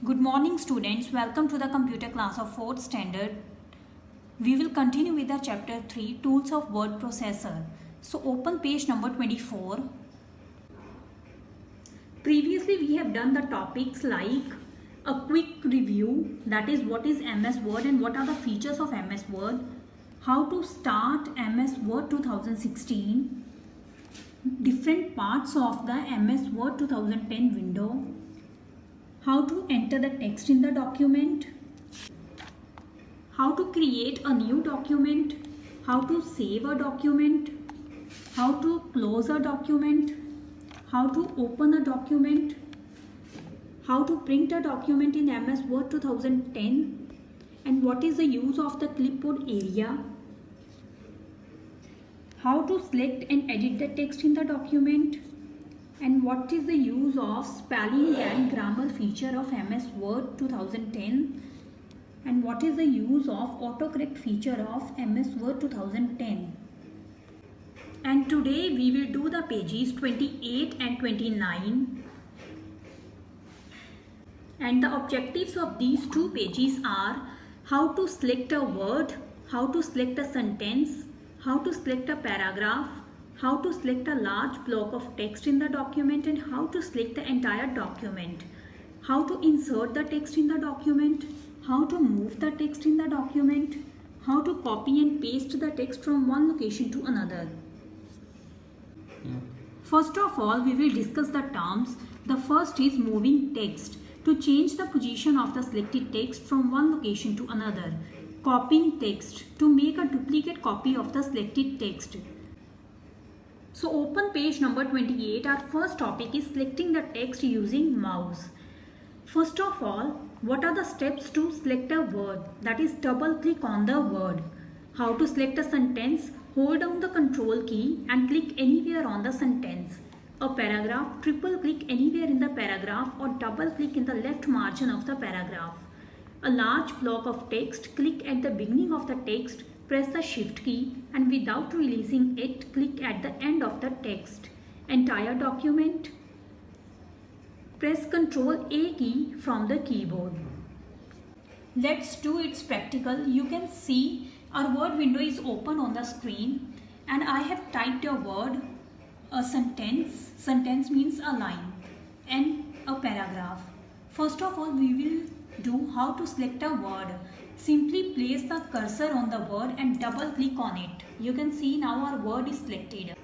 Good morning students, welcome to the computer class of 4th standard. We will continue with the chapter 3 tools of word processor. So open page number 24. Previously we have done the topics like a quick review, that is what is MS Word and what are the features of MS Word, how to start MS Word 2016, different parts of the MS Word 2010 window, how to enter the text in the document, how to create a new document, how to save a document, how to close a document, how to open a document, how to print a document in MS Word 2010, and what is the use of the clipboard area, how to select and edit the text in the document, and what is the use of spelling and grammar feature of MS Word 2010, and what is the use of autocorrect feature of MS Word 2010. And today we will do the pages 28 and 29. And the objectives of these two pages are how to select a word, how to select a sentence, how to select a paragraph, how to select a large block of text in the document, and how to select the entire document, how to insert the text in the document, how to move the text in the document, how to copy and paste the text from one location to another. First of all, we will discuss the terms. The first is moving text, to change the position of the selected text from one location to another. Copying text, to make a duplicate copy of the selected text. So open page number 28. Our first topic is selecting the text using mouse. First of all, what are the steps to select a word? That is, double click on the word. How to select a sentence? Hold down the control key and click anywhere on the sentence. A paragraph, triple click anywhere in the paragraph or double click in the left margin of the paragraph. A large block of text, click at the beginning of the text, press the shift key and without releasing it, click at the end of the text. Entire document, press Ctrl A key from the keyboard. Let's do its practical. You can see our word window is open on the screen and I have typed a word, a sentence. Sentence means a line, and a paragraph. First of all, we will do how to select a word. Simply place the cursor on the word and double click on it. You can see now our word is selected.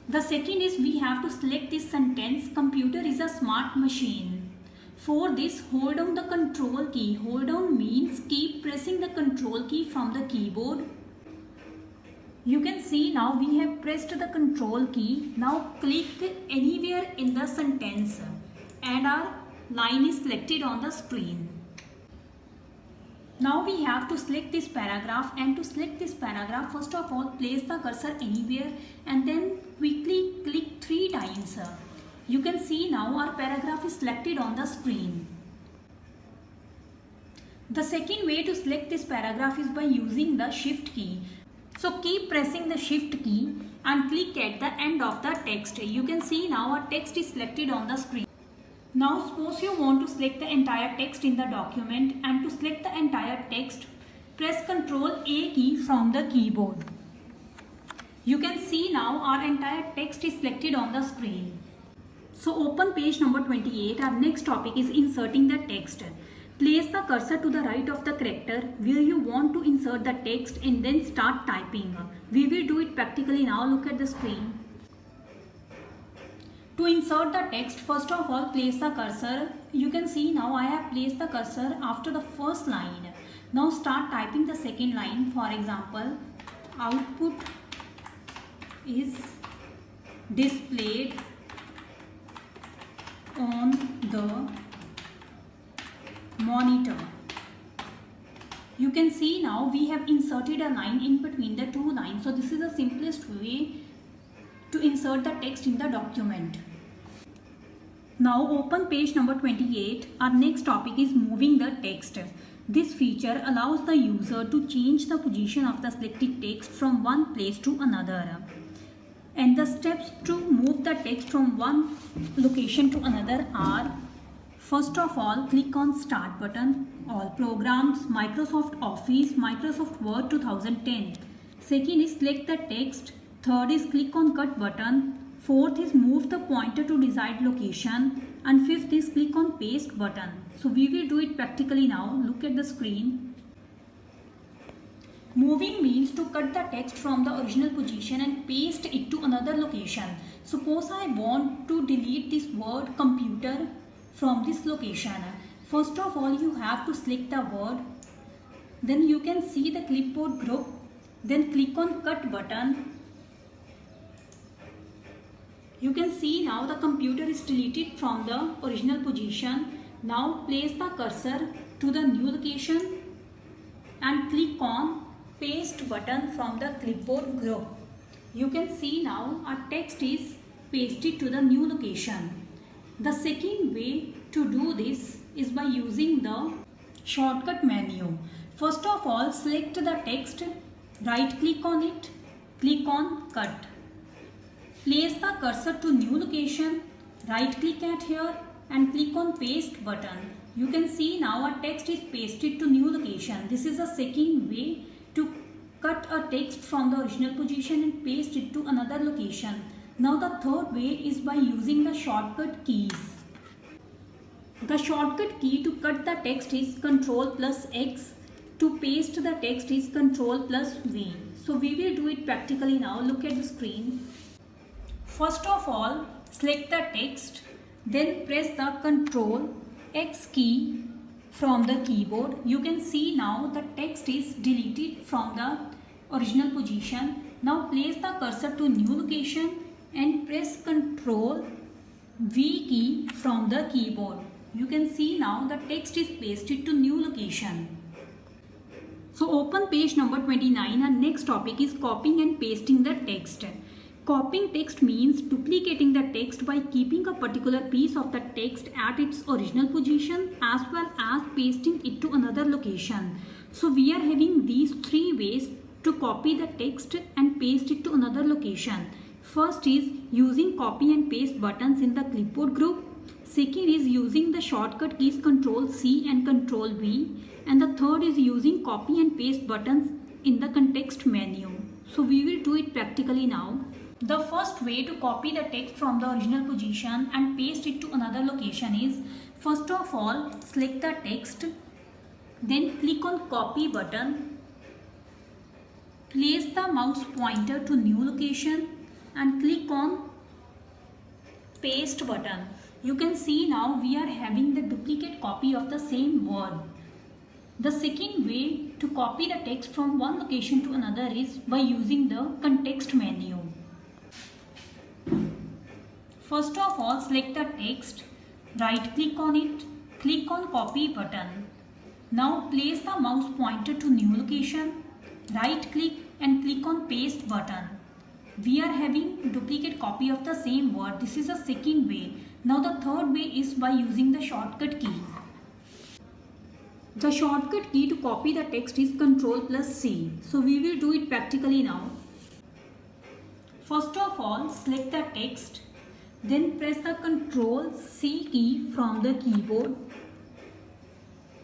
The second is we have to select this sentence. Computer is a smart machine. For this, hold down the control key. Hold down means keep pressing the control key from the keyboard. You can see now we have pressed the control key. Now click anywhere in the sentence and our line is selected on the screen. Now we have to select this paragraph, and to select this paragraph, first of all place the cursor anywhere and then quickly click 3 times. You can see now our paragraph is selected on the screen. The second way to select this paragraph is by using the shift key. So keep pressing the shift key and click at the end of the text. You can see now our text is selected on the screen. Now suppose you want to select the entire text in the document, and to select the entire text, press Ctrl A key from the keyboard. You can see now our entire text is selected on the screen. So open page number 28. Our next topic is inserting the text. Place the cursor to the right of the character where you want to insert the text and then start typing. We will do it practically now. Look at the screen. To insert the text, first of all place the cursor. You can see now I have placed the cursor after the first line. Now start typing the second line. For example, output is displayed on the monitor. You can see now we have inserted a line in between the two lines. So this is the simplest way to insert the text in the document. Now open page number 28. Our next topic is moving the text. This feature allows the user to change the position of the selected text from one place to another. And the steps to move the text from one location to another are: First of all, click on Start button, All Programs, Microsoft Office, Microsoft Word 2010. Second is select the text. Third is click on Cut button. Fourth is move the pointer to desired location. And fifth is click on Paste button. So we will do it practically now. Look at the screen. Moving means to cut the text from the original position and paste it to another location. Suppose I want to delete this word computer from this location. First of all, you have to select the word. Then you can see the clipboard group. Then click on Cut button. You can see now the computer is deleted from the original position. Now place the cursor to the new location and click on Paste button from the clipboard group. You can see now our text is pasted to the new location. The second way to do this is by using the shortcut menu. First of all, select the text, right click on it, click on Cut. Place the cursor to new location, right click at here and click on Paste button. You can see now our text is pasted to new location. This is the second way to cut a text from the original position and paste it to another location. Now the third way is by using the shortcut keys. The shortcut key to cut the text is Ctrl+X. To paste the text is Ctrl+V. So we will do it practically now. Look at the screen. First of all, select the text. Then press the Ctrl+X key from the keyboard. You can see now the text is deleted from the original position. Now place the cursor to new location and press Ctrl+V key from the keyboard. You can see now the text is pasted to new location. So open page number 29 and next topic is copying and pasting the text. Copying text means duplicating the text by keeping a particular piece of the text at its original position as well as pasting it to another location. So we are having these three ways to copy the text and paste it to another location. First is using copy and paste buttons in the clipboard group. Second is using the shortcut keys Ctrl+C and Ctrl+V. And the third is using copy and paste buttons in the context menu. So we will do it practically now. The first way to copy the text from the original position and paste it to another location is, first of all, select the text, then click on Copy button, place the mouse pointer to new location and click on Paste button. You can see now we are having the duplicate copy of the same word. The second way to copy the text from one location to another is by using the context menu. First of all, select the text, right click on it, click on Copy button. Now place the mouse pointer to new location, right click and click on Paste button. We are having duplicate copy of the same word. This is the second way. Now the third way is by using the shortcut key. The shortcut key to copy the text is Ctrl+C. So we will do it practically now. First of all, select the text. Then press the Ctrl+C key from the keyboard.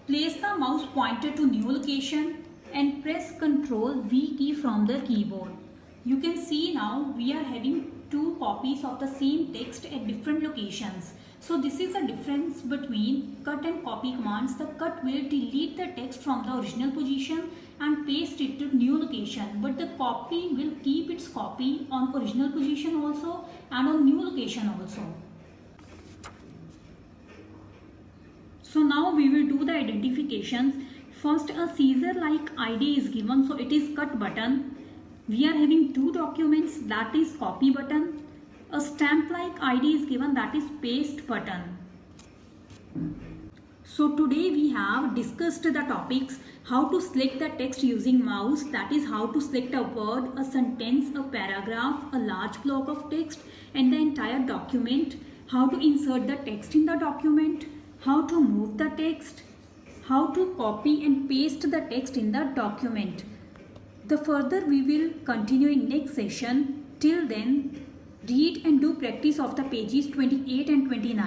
Place the mouse pointer to new location and press Ctrl+V key from the keyboard. You can see now we are having two copies of the same text at different locations. So this is the difference between cut and copy commands. The cut will delete the text from the original position and paste it to new location, but the copy will keep its copy on original position also and on new location also. So now we will do the identifications. First, a Caesar-like ID is given, so it is cut button. We are having two documents, that is copy button. A stamp-like ID is given, that is paste button. So today we have discussed the topics how to select the text using mouse, that is how to select a word, a sentence, a paragraph, a large block of text and the entire document, how to insert the text in the document, how to move the text, how to copy and paste the text in the document. The further we will continue in next session. Till then, read and do practice of the pages 28 and 29.